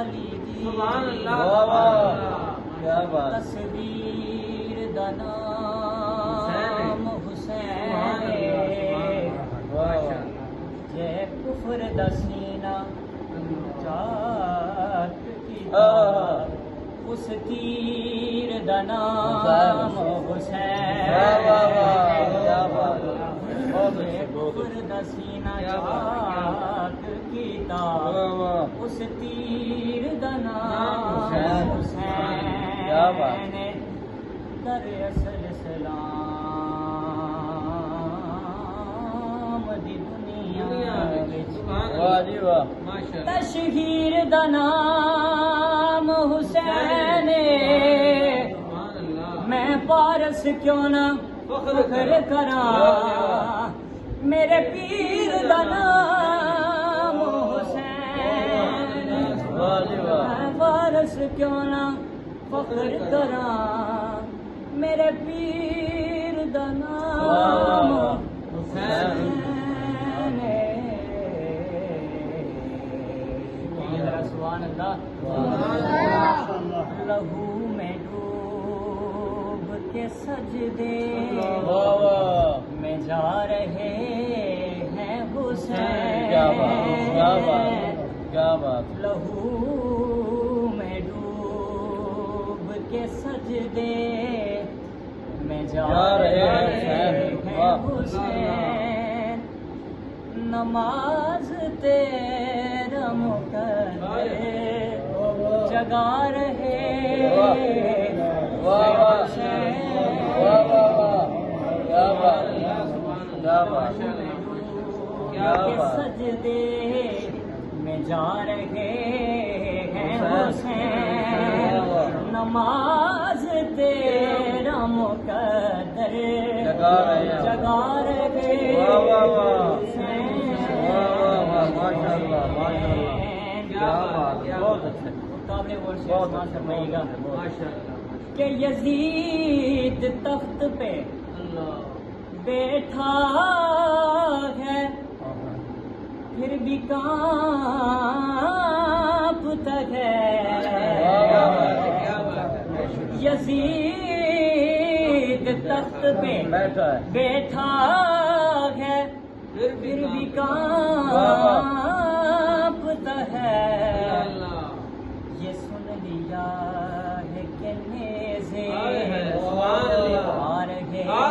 والی دی سبحان اللہ واہ واہ کیا بات تصویر دا نام حسین واہ واہ جے کفر دا سینہ چاک کیتا اس تیر دا نام حسین واہ واہ واہ کیا بات جے کفر دا سینہ چاک کیتا واہ واہ اس تیر دا نام حسین کیا بات در اصل سلام دی دنیا وچ واہ جی واہ ماشاءاللہ تشہیر دا نام حسین سبحان اللہ میں پارس کیوں نہ فخر کراں میرے پیر دا نام حسین واہ جی واہ میں پارس کیوں نہ فخر کراں میرے پیر دا نام حسین سبحان اللہ لہو میں ڈوب کے سجدے واہ واہ میں جا رہے ہیں حسین کیا بات کیا بات کیا بات لہو میں ڈوب کے سجدے میں جا رہے ہیں حسین نماز تیرا مقدر جگا رہے واہ واہ واہ واہ واہ کیا بات کیا بات کیا کے بات سجدے میں جا رہے ہیں حسین نماز تیرا مقدر جگا رہے ہیں جگا رہے واہ واہ واہ حسین واہ واہ واہ ماشاء اللہ ماشاء اللہ کیا بات بہت اچھا مقابلے ورڈ سے بہت استعمال اچھا فرمائیے گا ماشاءاللہ کہ یزید تخت پہ اللہ بیٹھا ہے پھر بھی کانپتا ہے یزید تخت پہ بیٹھا ہے بیٹھا ہے پھر بھی کانپتا ہے یہ سن لیا ہے کہ نیزے آ رہے واہ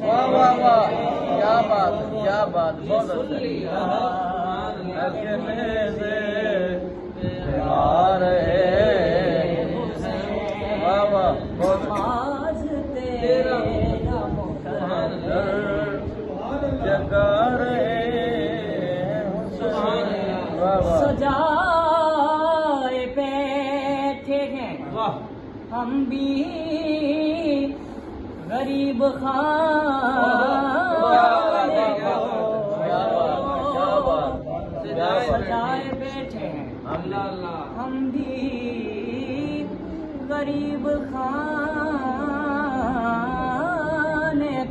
واہ واہ واہ کیا بات کیا بات بہت اچھا آ رہے واہ واہ بہت نماز تیرا مقدر جگا رہے واہ واہ سجائے بیٹھے ہیں ہم بھی غریب سجائے بیٹھے ہیں ہم بھی غریب خانے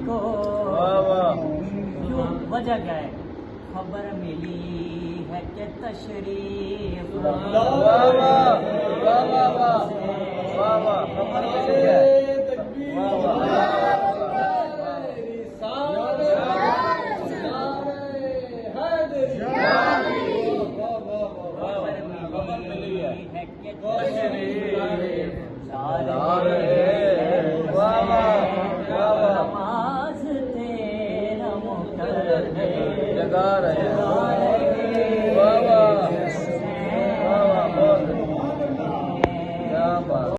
کو وجہ کیا ہے خبر ملی ہے کہ تشریف جگا رہے